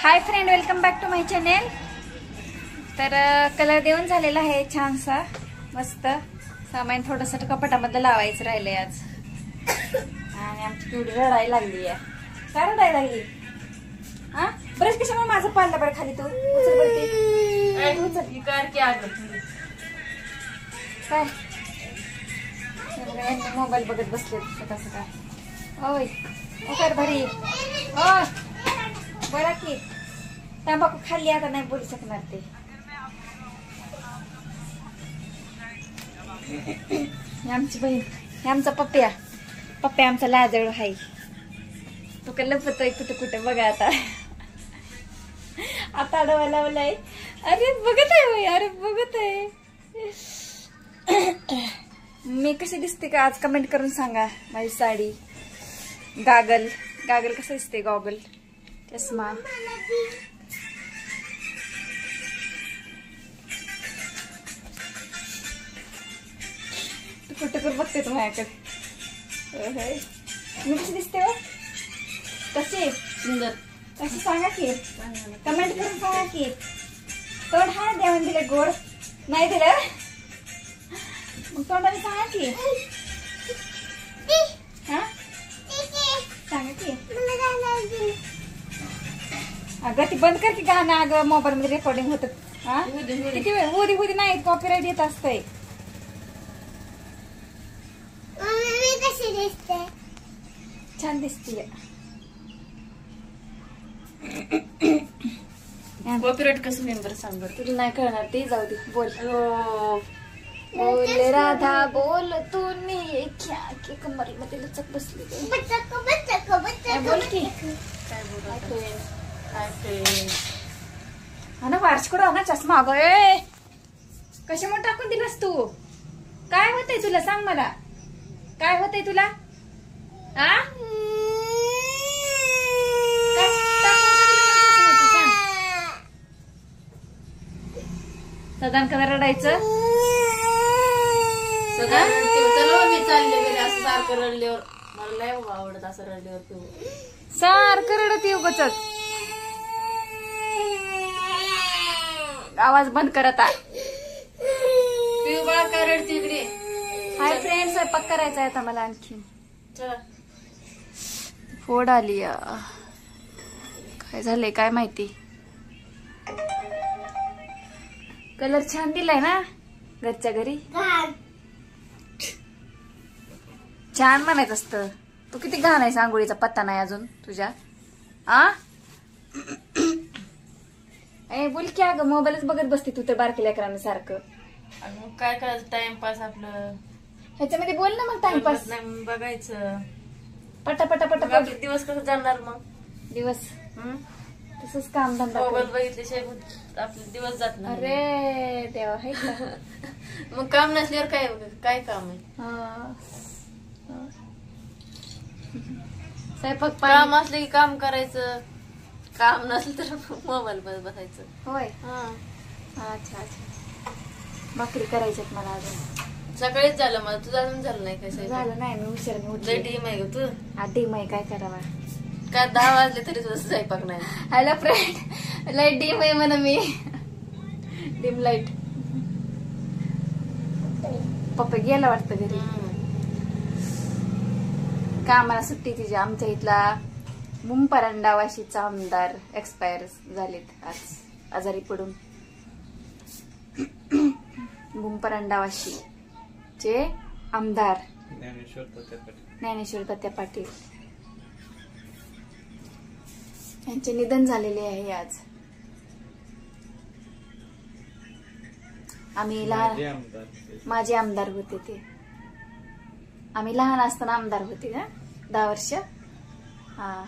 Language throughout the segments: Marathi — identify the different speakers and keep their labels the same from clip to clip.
Speaker 1: High friend, welcome back to my channel. तर कलर देऊन झालेला आहे छानसा मस्त. सामान थोडंसं कपाटामध्ये लावायचं राहिलंय आज. आणि आमची पिवडी रडायला लागली आहे. काय रडायला लागली? हा ब्रश कशामुळे माझं पाडलं बरं खाली? तू उचल बरं ते. काय मोबाईल बघत बसले कसं काय? ओय कर भरी. ओ बरं की तंबाखू खाल्ली आता नाही बोलू शकणार ते. आमची बहीण, हे आमचा पप्प्या आमचा लाजळू आहे. तो का लपतोय कुठे कुठे बघा आता. आता अडवा लावलाय. अरे बघत आहे, अरे बघत आहे. मी कशी दिसते का आज कमेंट करून सांगा. माझी साडी, गागल कसं दिसते, गॉगल, चष्मा. कुठे कुठे बघते तू माझ्याकडे? मी कशी दिसते हो? कशी सुंदर कशी सांगा की, कमेंट करून सांगा की. तोंड हा देवान दिले, गोड नाही दिलं मग तोंडाने सांगा की. हा सांगा की. अगं ती बंद कर की गाणं. अगं मोबाईल मध्ये रेकॉर्डिंग होत. हा किती वेळ? उदी नाही, कॉपीराईट येत असतंय. छान दिसतीये.
Speaker 2: कॉपीराइट कसं मेंबर सांग बरं.
Speaker 1: तुला नाही कळणार ते, जाऊ दे. बोल बोल राधा बोल. तूने क्या की कमर मध्ये लचक बसली. बोल की.
Speaker 2: काय
Speaker 1: हा ना, वार्षिकडं ना चष्मा. अगं कशामुळे टाकून दिलास तू? काय होतंय तुला? सांग मला, काय होतंय तुला? आ सदान कदा रडायचं?
Speaker 2: सदा मी चालले घरी असं सारखं रडल्यावर. मला लय आवडत असं रडल्यावर. तू
Speaker 1: सारखं रडत येऊ बचत. आवाज बंद करत आहे.
Speaker 2: तू बाळा काय रडते इकडे?
Speaker 1: हाय फ्रेंड, स्वयंपाक करायचा आहे आता मला. आणखी
Speaker 2: चला.
Speaker 1: फोड आली. काय झालंय काय माहिती. कलर छान दिलाय ना घरच्या घरी. छान म्हणायचं असतं. तू किती घाण आहेस, आंघोळीचा पत्ता नाही अजून तुझ्या. आ बोल की. अगं मोबाईलच बघत बसते तू तर बारकी लेकरांना सारखं.
Speaker 2: मग काय करायचं, टाइमपास आपलं
Speaker 1: ह्याच्यामध्ये. बोल ना मग, टाइमपास
Speaker 2: नाही बघायचं.
Speaker 1: पटा
Speaker 2: दिवस कसं जाणार मग?
Speaker 1: दिवस तसंच काम धंदा.
Speaker 2: मोबाईल बघितल्याशिवाय आपले दिवस जात नाही.
Speaker 1: अरे देवा, हाय का?
Speaker 2: मग काम नसल्यावर काय काम आहे?
Speaker 1: स्वयंपाक
Speaker 2: काम असलं की काम करायचं, काम नसलं तर मोबाईल मध्ये बसायचं.
Speaker 1: होय.
Speaker 2: हा
Speaker 1: अच्छा. भाकरी करायच्यात मला अजून.
Speaker 2: सकाळीच झालं मला. तुझं अजून झालं नाही? काय
Speaker 1: झालं नाही, मी उशिराने उठले.
Speaker 2: लय डीम आहे तू.
Speaker 1: डीम आहे, काय करावा.
Speaker 2: काय 10 वाजले तरी तुझं स्वयंपाक नाही?
Speaker 1: हॅलो फ्रेंड, लाईट डीम आहे म्हणा मी. Dim light. पप्पा गेला वाटतं घरी. कामाला सुट्टी तिची. आमच्या इथला मुंपरंडा वाशीचा आमदार एक्सपायर झालेत आज, आजारी पडून. मुंपरंडा वाशीचे आमदार ज्ञानेश्वर तात्या पाटील यांचे निधन झालेले आहे आज. आम्ही लहान, माझे आमदार होते ते. आम्ही लहान असताना आमदार होते ना, 10 वर्ष. हा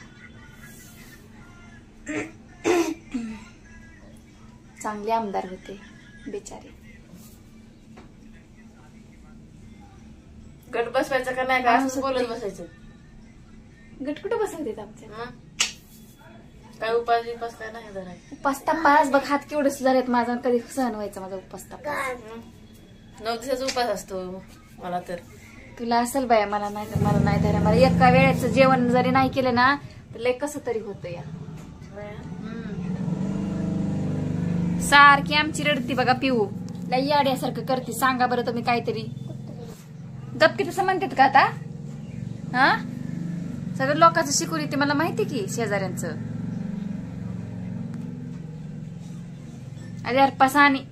Speaker 1: चांगले आमदार होते बिचारे.
Speaker 2: गट बसवायचं का नाही? का असं बोलत बसायचं?
Speaker 1: गट कुठं बसवतेत आमच्या?
Speaker 2: काय उपास काय नाही जरा?
Speaker 1: उपास तपास बघ, हात केवढे सुधारेत माझा. कधी सहन व्हायचा माझा उपास तपास?
Speaker 2: 9 दिवसाचा उपास असतो मला तर.
Speaker 1: तुला असेल बाया, मला नाही धरा. मला एका वेळेचं जेवण जरी नाही केलं ना तर लय कसं तरी होतं या. सारखी आमची रडती बघा पिऊ लई याड्यासारखं करते. सांगा बरं तुम्ही काहीतरी. गपकी तसं म्हणतात का आता? हा सगळं लोकांचं शिकून येते मला माहिती की शेजाऱ्यांचं. अरे अर्पास आणि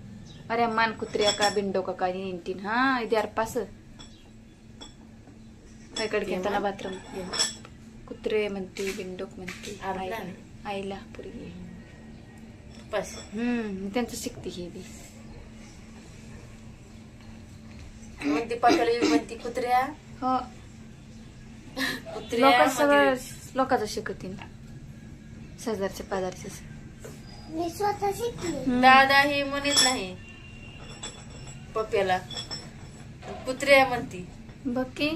Speaker 1: अरे मान कुत्र्या का बिंडो का काय इंटीन. हा इथे अर्पास काय घेताना बाथरूम कुत्रे म्हणते बिंडोक म्हणते आईला पुरी
Speaker 2: बस.
Speaker 1: त्यांचं शिकते हे बी.
Speaker 2: म्हणती पकडी म्हणती कुत्र्या.
Speaker 1: हो
Speaker 2: कुत्र्या
Speaker 1: लोक सगळं लोकांचं शिकवतील शेजारच्या पाजारचे.
Speaker 3: मी स्वतः शिकले.
Speaker 2: दादा हे म्हणत नाही पप्प्याला कुत्र्या म्हणती.
Speaker 1: बघ की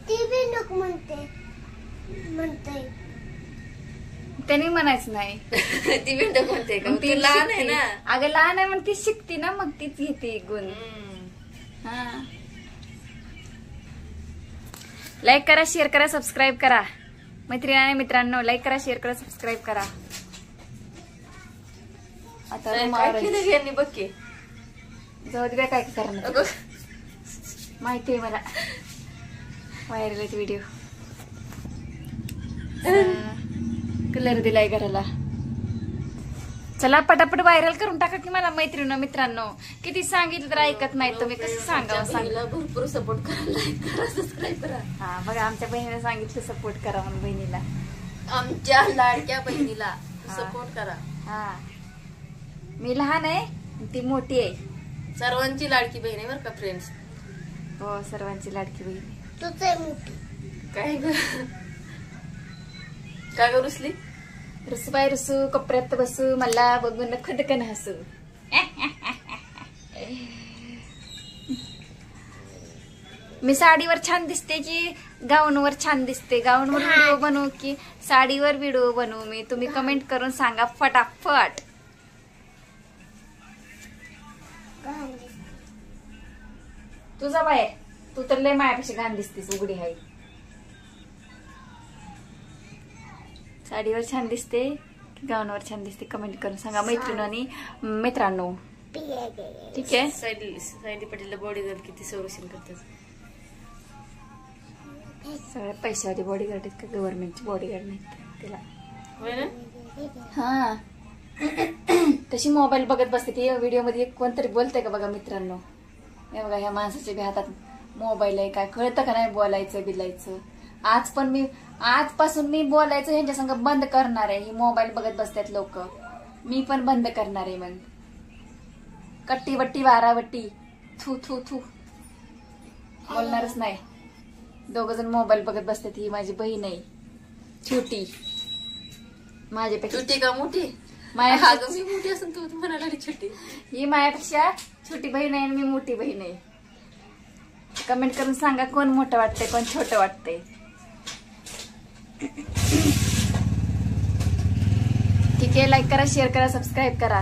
Speaker 3: ती बी नको म्हणते
Speaker 1: त्यांनी म्हणायचं नाही.
Speaker 2: ती बिंडक म्हणते का? ती लहान आहे ना.
Speaker 1: अगं लहान आहे मग ती शिकते ना मग तीच घेते गुण. हा लाईक करा शेअर करा सबस्क्राईब करा मैत्रिणी मित्रांनो. लाईक करा शेअर करा सबस्क्राईब करा. आता
Speaker 2: काय केलं यांनी बघ की.
Speaker 1: जाऊ दे काय करणार माहिती आहे मला. व्हायरल आहेत व्हिडिओ. कलर दिलाय घराला. चला पटापट व्हायरल करून टाका की मला मैत्रिणी मित्रांनो. किती सांगितलं तर ऐकत नाही तुम्ही. कसं सांगावं सांगा.
Speaker 2: भरपूर सपोर्ट करा. लाईक करा सबस्क्राईब करा.
Speaker 1: हा बघा आमच्या बहिणीला सांगितलं सपोर्ट करा म्हणून. बहिणीला
Speaker 2: आमच्या लाडक्या बहिणीला सपोर्ट करा.
Speaker 1: हा मी लहान आहे ती मोठी आहे.
Speaker 2: सर्वांची लाडकी बहीण आहे बरं का फ्रेंड्स.
Speaker 1: हो सर्वांची लाडकी बहीण.
Speaker 3: तूच आहे मोठी.
Speaker 2: काय ग का ग रुसली?
Speaker 1: रुसू बाय रुसू कपड्यात बसू मला बघून खदकन हसू. मी साडीवर छान दिसते की गाऊनवर छान दिसते? गाऊनवर व्हिडिओ बनवू की साडीवर व्हिडिओ बनवू मी? तुम्ही कमेंट करून सांगा फटाफट. तुझा बाहेर तू तर लय मायापेक्षा घाण दिसतेस. उघडी आहे. साडीवर छान दिसते की गाऊनवर छान दिसते? कमेंट करून सांगा मैत्रिणी मित्रांनो. ठीक आहे.
Speaker 2: सायली पटेलला बॉडीगार्ड किती संरक्षण करतात.
Speaker 1: सगळ्या पैशावाली बॉडीगार्ड आहेत का? गव्हर्नमेंटची बॉडीगार्ड नाहीत तिला.
Speaker 2: होय ना.
Speaker 1: हा तशी मोबाईल बघत बसते ती. व्हिडिओ मध्ये कोणतरी बोलतंय का बघा मित्रांनो. हे बघा ह्या माणसाच्या बी हातात मोबाईल आहे. काय कळतं का नाही बोलायचं बिलायचं. आजपासून मी बोलायचं ह्यांच्या संग बंद करणार आहे. ही मोबाईल बघत बसतात लोक. मी पण बंद करणार आहे. मग कट्टी वट्टी वारावट्टी थू थू थू बोलणारच नाही. दोघ जण मोबाईल बघत बसतात. ही माझी बहीण आहे छोटी. माझ्यापेक्षा
Speaker 2: छोटी का मोठी?
Speaker 1: माझ्या
Speaker 2: मी मोठी असून तू म्हणाला छोटी.
Speaker 1: ही माझ्यापेक्षा छोटी बहीण आहे आणि मी मोठी बहीण आहे. कमेंट करून सांगा कोण मोठं वाटतंय कोण छोटं वाटतंय. ठीक आहे. लाईक करा शेअर करा सबस्क्राईब करा.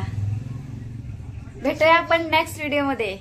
Speaker 1: भेटूया आपण नेक्स्ट व्हिडिओ मध्ये.